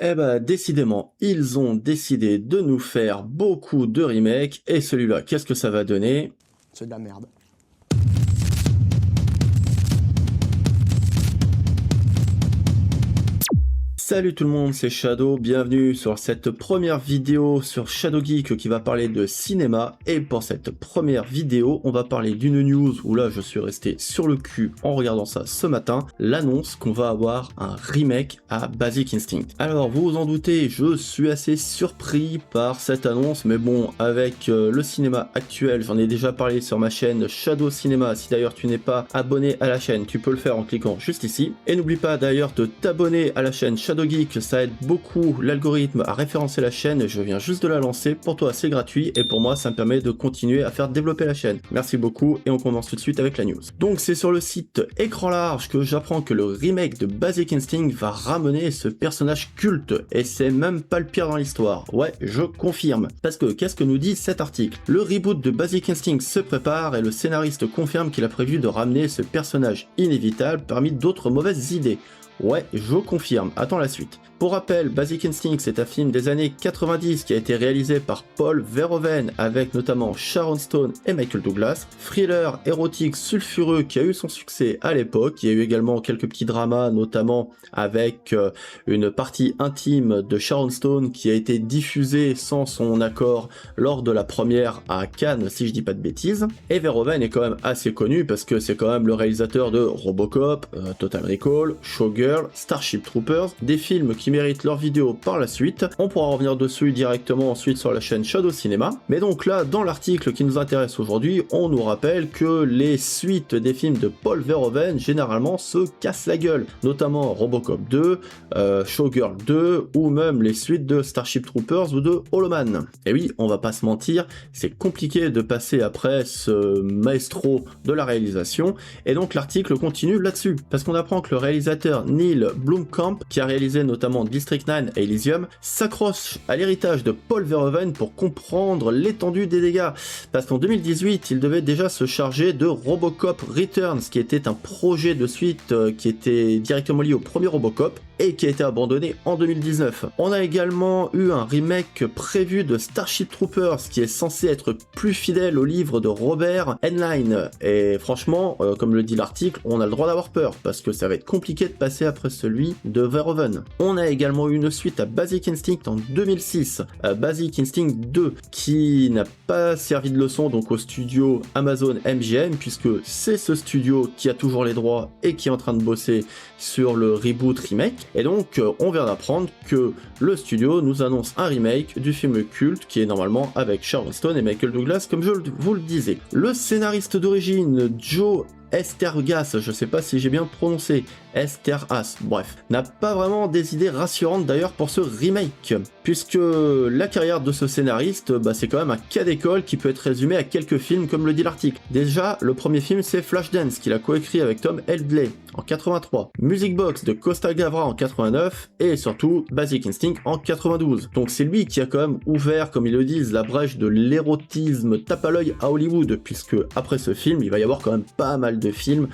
Eh bah décidément, ils ont décidé de nous faire beaucoup de remakes, et celui-là, qu'est-ce que ça va donner? C'est de la merde. Salut tout le monde, c'est Shadow, bienvenue sur cette première vidéo sur Shadow Geek qui va parler de cinéma. Et pour cette première vidéo, on va parler d'une news où là je suis resté sur le cul en regardant ça ce matin, l'annonce qu'on va avoir un remake à Basic Instinct. Alors vous vous en doutez, je suis assez surpris par cette annonce, mais bon, avec le cinéma actuel, j'en ai déjà parlé sur ma chaîne Shadow Cinéma. Si d'ailleurs tu n'es pas abonné à la chaîne, tu peux le faire en cliquant juste ici. Et n'oublie pas d'ailleurs de t'abonner à la chaîne Shadow Geek, ça aide beaucoup l'algorithme à référencer la chaîne. Je viens juste de la lancer, pour toi c'est gratuit et pour moi ça me permet de continuer à faire développer la chaîne. Merci beaucoup et on commence tout de suite avec la news. Donc c'est sur le site Écran Large que j'apprends que le remake de Basic Instinct va ramener ce personnage culte, et c'est même pas le pire dans l'histoire. Ouais, je confirme. Parce que qu'est-ce que nous dit cet article? Le reboot de Basic Instinct se prépare et le scénariste confirme qu'il a prévu de ramener ce personnage inévitable parmi d'autres mauvaises idées. Ouais, je confirme, attends la suite. Pour rappel, Basic Instinct, c'est un film des années 90 qui a été réalisé par Paul Verhoeven avec notamment Sharon Stone et Michael Douglas. Thriller érotique sulfureux qui a eu son succès à l'époque. Il y a eu également quelques petits dramas, notamment avec une partie intime de Sharon Stone qui a été diffusée sans son accord lors de la première à Cannes, si je dis pas de bêtises. Et Verhoeven est quand même assez connu parce que c'est quand même le réalisateur de Robocop, Total Recall, Showgirl, Starship Troopers, des films qui méritent leur vidéo par la suite. On pourra revenir dessus directement ensuite sur la chaîne Shadow Cinéma. Mais donc là, dans l'article qui nous intéresse aujourd'hui, on nous rappelle que les suites des films de Paul Verhoeven généralement se cassent la gueule, notamment Robocop 2, Showgirl 2 ou même les suites de Starship Troopers ou de Hollow Man. Et oui, on va pas se mentir, c'est compliqué de passer après ce maestro de la réalisation, et donc l'article continue là-dessus, parce qu'on apprend que le réalisateur Neil Blomkamp, qui a réalisé notamment District 9 et Elysium, s'accroche à l'héritage de Paul Verhoeven pour comprendre l'étendue des dégâts, parce qu'en 2018, il devait déjà se charger de Robocop Returns, qui était un projet de suite qui était directement lié au premier Robocop, et qui a été abandonné en 2019. On a également eu un remake prévu de Starship Troopers qui est censé être plus fidèle au livre de Robert Heinlein, et franchement, comme le dit l'article, on a le droit d'avoir peur, parce que ça va être compliqué de passer après celui de Verhoeven. On a également eu une suite à Basic Instinct en 2006, Basic Instinct 2, qui n'a pas servi de leçon donc au studio Amazon MGM, puisque c'est ce studio qui a toujours les droits et qui est en train de bosser sur le reboot remake. Et donc on vient d'apprendre que le studio nous annonce un remake du film culte qui est normalement avec Sharon Stone et Michael Douglas, comme je vous le disais. Le scénariste d'origine, Joe Estergas, je sais pas si j'ai bien prononcé, Esterhas, bref, n'a pas vraiment des idées rassurantes d'ailleurs pour ce remake, puisque la carrière de ce scénariste, c'est quand même un cas d'école qui peut être résumé à quelques films comme le dit l'article. Déjà, le premier film c'est Flashdance, qu'il a coécrit avec Tom Eldley en 83, Music Box de Costa Gavra en 89, et surtout Basic Instinct en 92. Donc c'est lui qui a quand même ouvert, comme ils le disent, la brèche de l'érotisme tape à l'œil à Hollywood, puisque après ce film, il va y avoir quand même pas mal de films,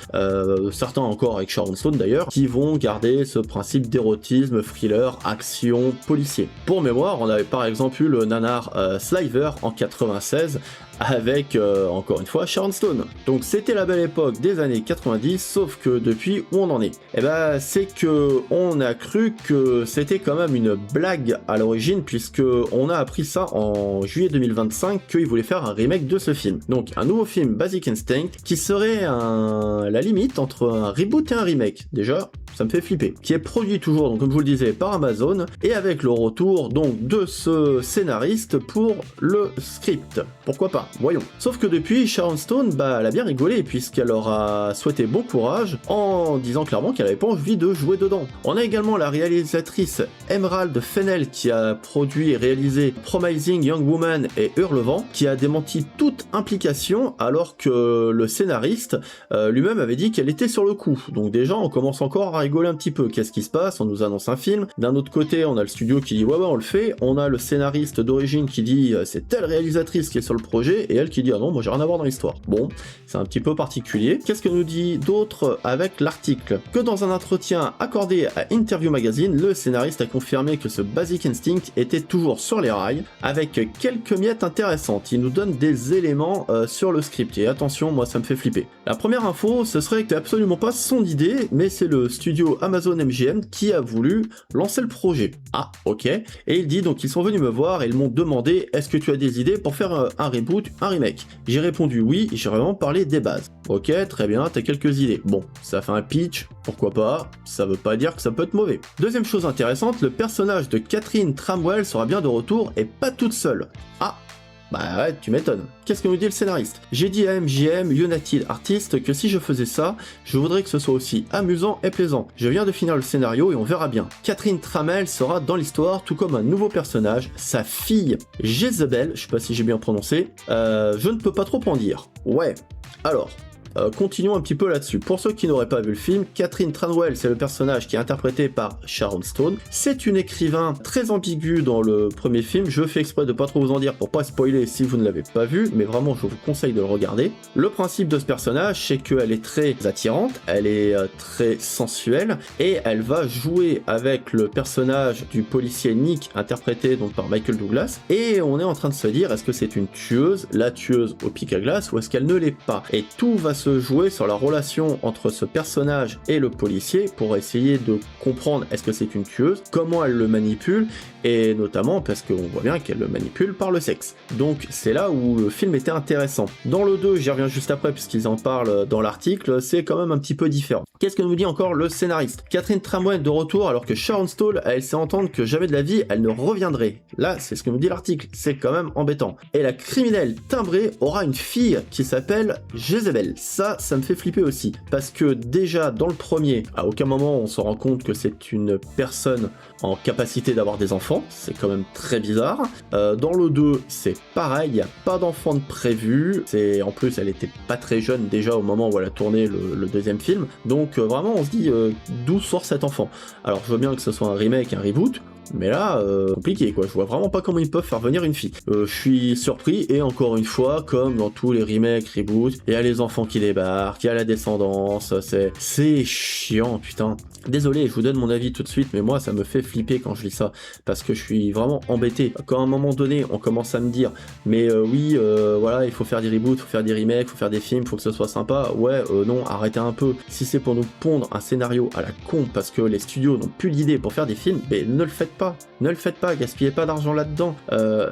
certains encore avec Sharon Stone d'ailleurs, qui vont garder ce principe d'érotisme, thriller, action, policier. Pour mémoire, on avait par exemple eu le nanar Sliver en 96, avec, encore une fois, Sharon Stone. Donc c'était la belle époque des années 90, sauf que depuis, où on en est? Eh ben, c'est que on a cru que c'était quand même une blague à l'origine, puisque on a appris ça en juillet 2025, qu'ils voulaient faire un remake de ce film. Donc un nouveau film Basic Instinct, qui serait la limite entre un reboot et un remake. Déjà, ça me fait flipper. Qui est produit toujours, donc comme je vous le disais, par Amazon, et avec le retour donc de ce scénariste pour le script. Pourquoi pas? Voyons. Sauf que depuis, Sharon Stone, elle a bien rigolé, puisqu'elle leur a souhaité bon courage en disant clairement qu'elle avait pas envie de jouer dedans. On a également la réalisatrice Emerald Fennell qui a produit et réalisé Promising Young Woman et Hurlevent, qui a démenti toute implication, alors que le scénariste lui-même avait dit qu'elle était sur le coup. Donc déjà, on commence encore à rigoler un petit peu. Qu'est-ce qui se passe? On nous annonce un film. D'un autre côté, on a le studio qui dit ouais on le fait. On a le scénariste d'origine qui dit c'est telle réalisatrice qui est sur le projet et elle qui dit ah non moi j'ai rien à voir dans l'histoire. Bon, c'est un petit peu particulier. Qu'est-ce que nous dit d'autre avec l'article? Que dans un entretien accordé à Interview Magazine, le scénariste a confirmé que ce Basic Instinct était toujours sur les rails avec quelques miettes intéressantes. Il nous donne des éléments sur le script et attention, moi ça me fait flipper. La première info, ce serait que c'est absolument pas son idée, mais c'est le studio Amazon MGM qui a voulu lancer le projet. Ah, ok. Et il dit donc ils sont venus me voir et ils m'ont demandé est-ce que tu as des idées pour faire un reboot, un remake? J'ai répondu oui, j'ai vraiment parlé des bases. Ok, très bien, t'as quelques idées. Bon, ça fait un pitch, pourquoi pas, ça veut pas dire que ça peut être mauvais. Deuxième chose intéressante, le personnage de Catherine Tramwell sera bien de retour et pas toute seule. Ah, bah ouais, tu m'étonnes. Qu'est-ce que nous dit le scénariste? J'ai dit à MGM United Artists que si je faisais ça, je voudrais que ce soit aussi amusant et plaisant. Je viens de finir le scénario et on verra bien. Catherine Tramwell sera dans l'histoire, tout comme un nouveau personnage, sa fille Jezebel, je sais pas si j'ai bien prononcé, je ne peux pas trop en dire. Ouais, alors... continuons un petit peu là-dessus. Pour ceux qui n'auraient pas vu le film, Catherine Tramwell, c'est le personnage qui est interprété par Sharon Stone. C'est une écrivain très ambiguë dans le premier film. Je fais exprès de pas trop vous en dire pour pas spoiler si vous ne l'avez pas vu, mais vraiment je vous conseille de le regarder. Le principe de ce personnage, c'est qu'elle est très attirante, elle est très sensuelle, et elle va jouer avec le personnage du policier Nick, interprété donc par Michael Douglas, et on est en train de se dire, est-ce que c'est une tueuse, la tueuse au pic à glace, ou est-ce qu'elle ne l'est pas? Et tout va se jouer sur la relation entre ce personnage et le policier pour essayer de comprendre est-ce que c'est une tueuse, comment elle le manipule, et notamment parce qu'on voit bien qu'elle le manipule par le sexe. Donc c'est là où le film était intéressant. Dans le 2, j'y reviens juste après puisqu'ils en parlent dans l'article, c'est quand même un petit peu différent. Qu'est-ce que nous dit encore le scénariste? Catherine Tramwell de retour alors que Sharon Stone a laissé entendre que jamais de la vie elle ne reviendrait. Là, c'est ce que nous dit l'article, c'est quand même embêtant. Et la criminelle timbrée aura une fille qui s'appelle Jezebel. Ça me fait flipper aussi, parce que déjà dans le premier, à aucun moment on se rend compte que c'est une personne en capacité d'avoir des enfants, c'est quand même très bizarre. Dans le 2, c'est pareil, il n'y a pas d'enfant de prévu, en plus elle était pas très jeune déjà au moment où elle a tourné le deuxième film, donc vraiment on se dit d'où sort cet enfant. Alors je veux bien que ce soit un remake, un reboot, mais là, compliqué quoi, je vois vraiment pas comment ils peuvent faire venir une fille. Je suis surpris, et encore une fois, comme dans tous les remakes, reboots, il y a les enfants qui débarquent, il y a la descendance, c'est chiant, putain. Désolé, je vous donne mon avis tout de suite, mais moi ça me fait flipper quand je lis ça, parce que je suis vraiment embêté. Quand à un moment donné, on commence à me dire, mais oui, voilà, il faut faire des reboots, il faut faire des remakes, il faut faire des films, il faut que ce soit sympa, ouais, non, arrêtez un peu. Si c'est pour nous pondre un scénario à la con, parce que les studios n'ont plus d'idées pour faire des films, mais ne le faites pas. Ne le faites pas, gaspillez pas d'argent là-dedans.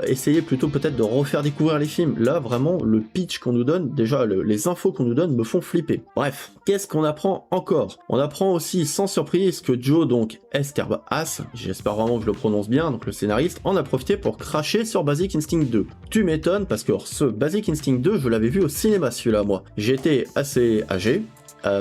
Essayez plutôt peut-être de refaire découvrir les films. Là, vraiment, le pitch qu'on nous donne, déjà les infos qu'on nous donne me font flipper. Bref, qu'est-ce qu'on apprend encore? On apprend aussi sans surprise que Joe, donc Esterbas, j'espère vraiment que je le prononce bien, donc le scénariste, en a profité pour cracher sur Basic Instinct 2. Tu m'étonnes parce que ce Basic Instinct 2, je l'avais vu au cinéma celui-là, moi. J'étais assez âgé,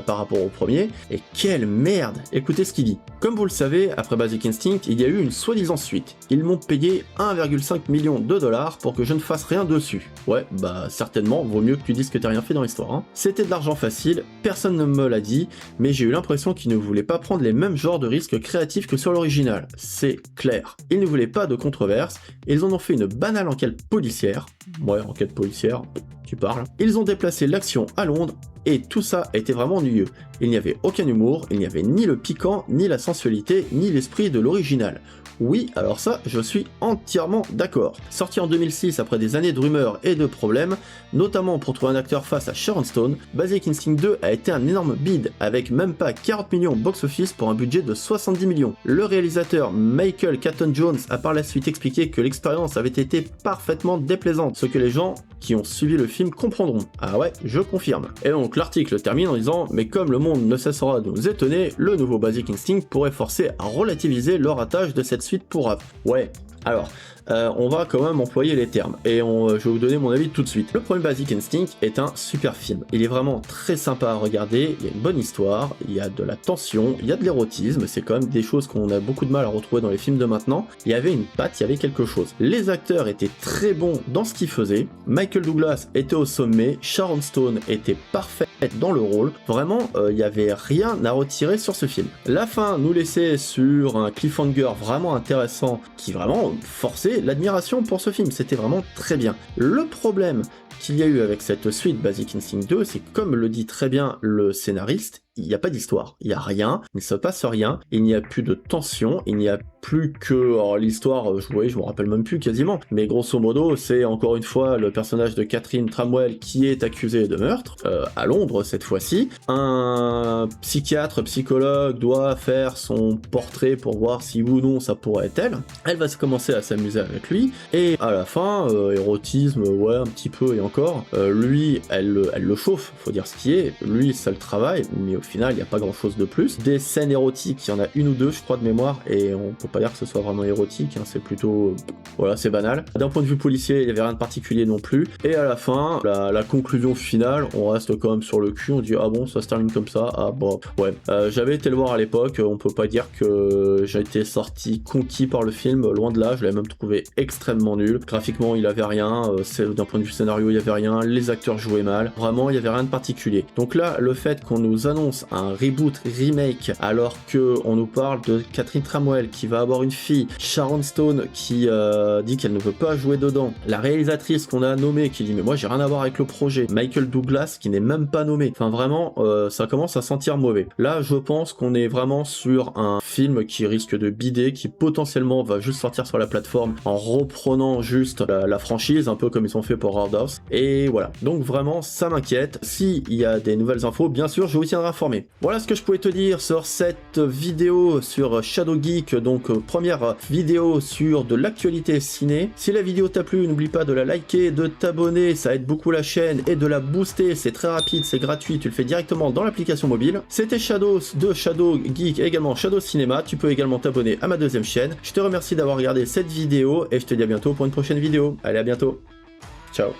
par rapport au premier, et quelle merde! Écoutez ce qu'il dit. Comme vous le savez, après Basic Instinct, il y a eu une soi-disant suite. Ils m'ont payé 1,5 million de dollars pour que je ne fasse rien dessus. Ouais, bah certainement, vaut mieux que tu dises que t'as rien fait dans l'histoire. Hein. C'était de l'argent facile, personne ne me l'a dit, mais j'ai eu l'impression qu'ils ne voulaient pas prendre les mêmes genres de risques créatifs que sur l'original. C'est clair. Ils ne voulaient pas de controverse, ils en ont fait une banale enquête policière. Ouais, enquête policière, tu parles. Ils ont déplacé l'action à Londres, et tout ça était vraiment ennuyeux. Il n'y avait aucun humour, il n'y avait ni le piquant, ni la sensualité, ni l'esprit de l'original. Oui, alors ça, je suis entièrement d'accord. Sorti en 2006 après des années de rumeurs et de problèmes, notamment pour trouver un acteur face à Sharon Stone, Basic Instinct 2 a été un énorme bid, avec même pas 40 millions box-office pour un budget de 70 millions. Le réalisateur Michael Caton-Jones a par la suite expliqué que l'expérience avait été parfaitement déplaisante, ce que les gens qui ont suivi le film comprendront. Ah ouais, je confirme. Et donc l'article termine en disant « Mais comme le monde ne cessera de nous étonner, le nouveau Basic Instinct pourrait forcer à relativiser le ratage de cette suite pour rap. » Ouais, alors, on va quand même employer les termes, et je vais vous donner mon avis tout de suite. Le premier Basic Instinct est un super film. Il est vraiment très sympa à regarder, il y a une bonne histoire, il y a de la tension, il y a de l'érotisme, c'est quand même des choses qu'on a beaucoup de mal à retrouver dans les films de maintenant. Il y avait une patte, il y avait quelque chose. Les acteurs étaient très bons dans ce qu'ils faisaient, Michael Douglas était au sommet, Sharon Stone était parfaite être dans le rôle. Vraiment, il n'y avait rien à retirer sur ce film. La fin nous laissait sur un cliffhanger vraiment intéressant qui vraiment forçait l'admiration pour ce film. C'était vraiment très bien. Le problème qu'il y a eu avec cette suite Basic Instinct 2, c'est que comme le dit très bien le scénariste, il n'y a pas d'histoire, il n'y a rien, il ne se passe rien, il n'y a plus de tension, il n'y a plus que... Alors l'histoire, je me rappelle même plus quasiment, mais grosso modo, c'est encore une fois le personnage de Catherine Tramwell qui est accusé de meurtre, à Londres cette fois-ci. Un psychologue doit faire son portrait pour voir si ou non ça pourrait être elle. Elle va commencer à s'amuser avec lui, et à la fin, érotisme, ouais, un petit peu et encore, lui, elle le chauffe, faut dire ce qui est, lui, ça le travaille, mais au final, il n'y a pas grand-chose de plus. Des scènes érotiques, il y en a une ou deux, je crois, de mémoire, et on peut pas dire que ce soit vraiment érotique, hein, c'est plutôt... voilà, c'est banal. D'un point de vue policier, il n'y avait rien de particulier non plus, et à la fin, la conclusion finale, on reste quand même sur le cul, on dit « Ah bon, ça se termine comme ça ?» Ah bon, ouais. J'avais été le voir à l'époque, on peut pas dire que j'ai été sorti conquis par le film, loin de là, je l'avais même trouvé extrêmement nul. Graphiquement, il avait rien, d'un point de vue scénario, il y avait rien, les acteurs jouaient mal, vraiment, il y avait rien de particulier. Donc là, le fait qu'on nous annonce un reboot, remake, alors que on nous parle de Catherine Tramwell qui va avoir une fille, Sharon Stone qui dit qu'elle ne veut pas jouer dedans, la réalisatrice qu'on a nommée qui dit mais moi j'ai rien à voir avec le projet, Michael Douglas qui n'est même pas nommé, enfin vraiment ça commence à sentir mauvais. Là je pense qu'on est vraiment sur un film qui risque de bider, qui potentiellement va juste sortir sur la plateforme en reprenant juste la franchise, un peu comme ils ont fait pour Roadhouse, et voilà, donc vraiment ça m'inquiète. S'il y a des nouvelles infos, bien sûr je vous tiendrai informé. Voilà ce que je pouvais te dire sur cette vidéo sur Shadow Geek, donc première vidéo sur de l'actualité ciné. Si la vidéo t'a plu, n'oublie pas de la liker, de t'abonner, ça aide beaucoup la chaîne, et de la booster, c'est très rapide, c'est gratuit, tu le fais directement dans l'application mobile. C'était Shadow de Shadow Geek et également Shadow Cinéma, tu peux également t'abonner à ma deuxième chaîne. Je te remercie d'avoir regardé cette vidéo et je te dis à bientôt pour une prochaine vidéo. Allez, à bientôt. Ciao.